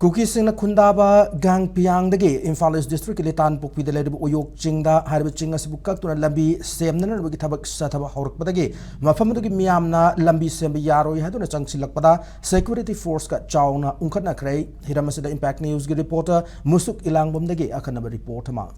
Cookiesing na Kundaba gang Piang dagi Imphal East District Litanpokpi de Uyok Ching da harba Ching as bukak to lambi sem na bagi tabak sa taba hork padagi mafam dagi miyam na lambi sem yaro hadu na changsilak pada security force ka chaw na ungkat na kray hiramasida impact news gi reporter Musuk Ilangbom dagi akan na report ma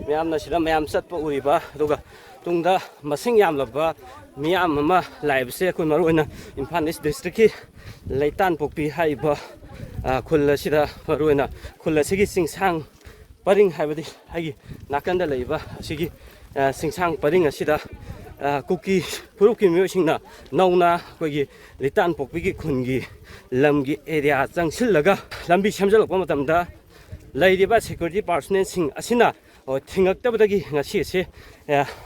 Miam sila miam sat pa uriba duga tungda masing yam laba miam mama live se kun maruina Imphal East District ki Litanpokpi haiba khulla sida maruina khulla sigi singsang paring haibadi hagi nakanda leiba sigi singsang paring asida kuki puruki myoisingna nauna kogi Litanpokpi ki khungi lamgi area changsillaga lambi samjalakpa matamda lairiba security personnel sing asina ꯊꯤꯡꯉꯛꯇꯕꯗꯒꯤ ꯉꯁꯤꯁꯦ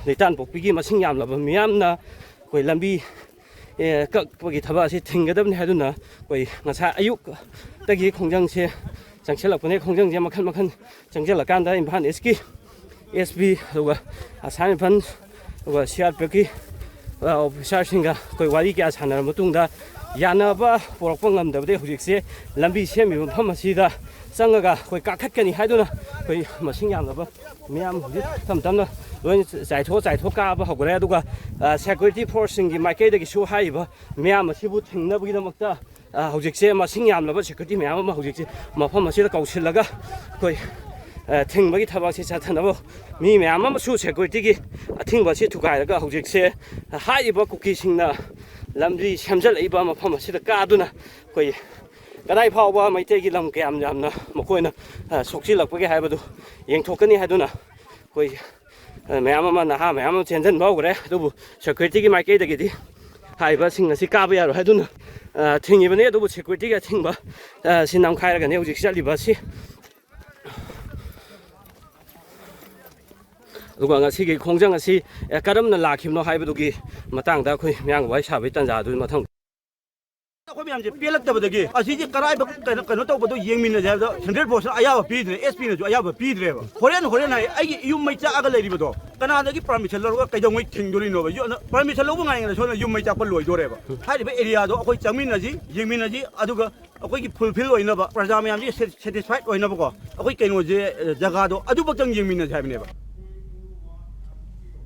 ꯂꯩꯇꯥꯟꯄꯣꯛꯄꯤꯒꯤ ꯃꯁꯤꯡ ꯌꯥꯝꯂꯕ ꯃꯤꯌꯥꯝꯅ ꯑꯩꯈꯣꯏ ꯂꯝꯕꯤ ꯀꯛꯄꯒꯤ ꯊꯕꯛ ꯑꯁꯤ ꯊꯤꯡꯒꯗꯕꯅꯤ ꯍꯥꯏꯗꯨꯅ ꯑꯩꯈꯣꯏ ꯉꯁꯥꯏ ꯑꯌꯨꯛꯇꯒꯤ ꯈꯣꯡꯖꯪꯁꯦ ꯆꯪꯁꯤꯜꯂꯛꯄꯅꯦ ꯈꯣꯡꯖꯪꯁꯦ ꯃꯈꯜ ꯃꯈꯜ ꯆꯪꯁꯤꯜꯂꯀꯥꯟꯗ ꯏꯝꯐꯥꯜ ꯏꯁꯀꯤ SP ꯑꯗꯨꯒ ꯑꯁꯥꯝ ꯔꯥꯏꯐꯜ ꯑꯗꯨꯒ CRPFꯀꯤ ꯑꯣꯐꯤꯁꯥꯔꯁꯤꯡꯒ ꯑꯩꯈꯣꯏ ꯋꯥꯔꯤ ꯀꯌꯥ ꯁꯥꯟꯅꯔꯕ ꯃꯇꯨꯡꯗ ꯌꯥꯅꯕ ꯄꯣꯔꯛꯄ ꯉꯝꯗꯕꯗꯒꯤ ꯍꯧꯖꯤꯛꯁꯦ ꯂꯝꯕꯤ ꯁꯦꯝꯃꯤꯕ ꯃꯐꯝ ꯑꯁꯤꯗ ꯆꯪꯉꯒ ꯑꯩꯈꯣꯏ ꯀꯥꯈꯠꯀꯅꯤ ꯍꯥꯏꯗꯨꯅ ꯑꯩꯈꯣꯏ ꯃꯁꯤꯡ ꯌꯥꯝꯂꯕ ꯃꯤꯌꯥꯝ ꯍꯧꯖꯤꯛ ꯇꯞ ꯇꯞꯅ ꯂꯣꯏꯅ ꯆꯥꯏꯊꯣꯛ ꯀꯥꯕ ꯍꯧꯈ꯭ꯔꯦ ꯑꯗꯨꯒ ꯁꯦꯀ꯭ꯌꯨꯔꯤꯇꯤ ꯐꯣꯔꯁꯁꯤꯡꯒꯤ ꯃꯥꯏꯀꯩꯗꯒꯤꯁꯨ ꯍꯥꯏꯔꯤꯕ ꯃꯤꯌꯥꯝ ꯑꯁꯤꯕꯨ ꯊꯤꯡꯅꯕꯒꯤꯗꯃꯛꯇ ꯍꯧꯖꯤꯛꯁꯦ ꯃꯁꯤꯡ ꯌꯥꯝꯂꯕ ꯁꯦꯀ꯭ꯌꯨꯔꯤꯇꯤ ꯃꯌꯥꯝ ꯑꯃ ꯍꯧꯖꯤꯛꯁꯦ ꯃꯐꯝ ꯑꯁꯤꯗ ꯀꯧꯁꯤꯜꯂꯒ ꯑꯩꯈꯣꯏ ꯊꯤꯡꯕꯒꯤ ꯊꯕꯛꯁꯤ ꯆꯠꯊꯅꯕ ꯃꯤ ꯃꯌꯥꯝ ꯑꯃꯁꯨ ꯁꯦꯀ꯭ꯌꯨꯔꯤꯇꯤꯒꯤ ꯑꯊꯤꯡꯕ ꯑꯁꯤ ꯊꯨꯒꯥꯏꯔꯒ ꯍꯧꯖꯤꯛꯁꯦ ꯍꯥꯏꯔꯤꯕ ꯀꯨꯀꯤꯁꯤꯡꯅ ꯂꯝꯕꯤ ꯁꯦꯝꯖꯤꯜꯂꯛꯏꯕ ꯃꯐꯝ ꯑꯁꯤꯗ ꯀꯥꯗꯨꯅ ꯑꯩꯈꯣꯏ ꯀꯗꯥꯏ ꯐꯥꯎꯕ ꯃꯩꯇꯩꯒꯤ ꯂꯝ ꯀꯌꯥꯝ ꯌꯥꯝꯅ ꯃꯈꯣꯏꯅ ꯁꯣꯛꯆꯤꯜꯂꯛꯄꯒꯦ ꯍꯥꯏꯕꯗꯨ ꯌꯦꯡꯊꯣꯛꯀꯅꯤ ꯍꯥꯏꯗꯨꯅ ꯑꯩꯈꯣꯏ ꯃꯌꯥꯝ ꯑꯃ ꯅꯍꯥ ꯃꯌꯥꯝ ꯑꯃ ꯆꯦꯟꯖꯟꯕ ꯍꯧꯈ꯭ꯔꯦ ꯑꯗꯨꯕꯨ ꯁꯦꯀ꯭ꯌꯨꯔꯤꯇꯤꯒꯤ ꯃꯥꯏꯀꯩꯗꯒꯤꯗꯤ ꯍꯥꯏꯔꯤꯕꯁꯤꯡ ꯑꯁꯤ ꯀꯥꯕ ꯌꯥꯔꯣꯏ ꯍꯥꯏꯗꯨꯅ ꯊꯤꯡꯉꯤꯕꯅꯤ ꯑꯗꯨꯕꯨ ꯁꯦꯀ꯭ꯌꯨꯔꯤꯇꯤꯒꯤ ꯑꯊꯤꯡꯕ ꯁꯤ ꯅꯝꯈꯥꯏꯔꯒꯅꯤ ꯍꯧꯖꯤꯛ ꯆꯠꯂꯤꯕ ꯑꯁꯤ ꯑꯗꯨꯒ ꯉꯁꯤꯒꯤ ꯈꯣꯡꯖꯪ ꯑꯁꯤ ꯀꯔꯝꯅ ꯂꯥꯛꯈꯤꯕꯅꯣ ꯍꯥꯏꯕꯗꯨꯒꯤ ꯃꯇꯥꯡꯗ ꯑꯩꯈꯣꯏ ꯃꯌꯥꯝꯒ ꯋꯥꯔꯤ ꯁꯥꯕꯒꯤ ꯇꯥꯟꯖꯥꯗꯨ ꯃꯊꯪ ꯑꯩꯈꯣꯏ ꯃꯌꯥꯝꯁꯦ ꯄꯦꯜꯂꯛꯇꯕꯗꯒꯤ ꯑꯁꯤꯗꯤ ꯀꯔꯥꯏꯕ ꯀꯩꯅꯣ ꯇꯧꯕꯗꯣ ꯌꯦꯡꯃꯤꯟꯅꯁꯦ ꯍꯥꯏꯕꯗ ꯁꯦꯟꯇ꯭ꯔꯦꯜ ꯐꯣꯔꯁꯅ ꯑꯌꯥꯕ ꯄꯤꯗ꯭ꯔꯦ SPꯅꯁꯨ ꯑꯌꯥꯕ ꯄꯤꯗ꯭ꯔꯦꯕ ꯍꯣꯔꯦꯟ ꯍꯥꯏ ꯑꯩꯒꯤ ꯌꯨꯝ ꯃꯩ ꯆꯥꯛꯑꯒ ꯂꯩꯔꯤꯕꯗꯣ ꯀꯅꯥꯗꯒꯤ ꯄꯔꯃꯤꯁꯟ ꯂꯧꯔꯒ ꯀꯩꯗꯧꯉꯩ ꯊꯤꯡꯗꯣꯔꯤꯅꯣꯕ ꯄꯔꯃꯤꯁꯟ ꯂꯧꯕ ꯉꯥꯏꯉꯩꯗ ꯁꯣꯝꯗ ꯌꯨꯝ ꯃꯩ ꯆꯥꯛꯄ ꯂꯣꯏꯗꯣꯔꯦꯕ ꯍꯥꯏꯔꯤꯕ ꯑꯦꯔꯤꯌꯥꯗꯣ ꯑꯩꯈꯣꯏ ꯆꯪꯃꯤꯟꯅꯁꯤ ꯌꯦꯡꯃꯤꯟꯅꯁꯤ ꯑꯗꯨꯒ ꯑꯩꯈꯣꯏꯒꯤ ꯐꯨꯜꯐꯤꯜ ꯑꯣꯏꯅꯕ ꯄ꯭ꯔꯖꯥ ꯃꯌꯥꯝꯁꯤ ꯁꯦꯇꯤꯁꯐꯥꯏꯗ ꯑꯣꯏꯅꯕꯀꯣ ꯑꯩꯈꯣꯏ ꯀꯩꯅꯣꯁꯦ ꯖꯒꯥꯗꯣ ꯑꯗꯨꯕꯛꯇꯪ ꯌꯦꯡꯃꯤꯟꯅꯁꯤ ꯍꯥꯏꯕꯅꯦꯕ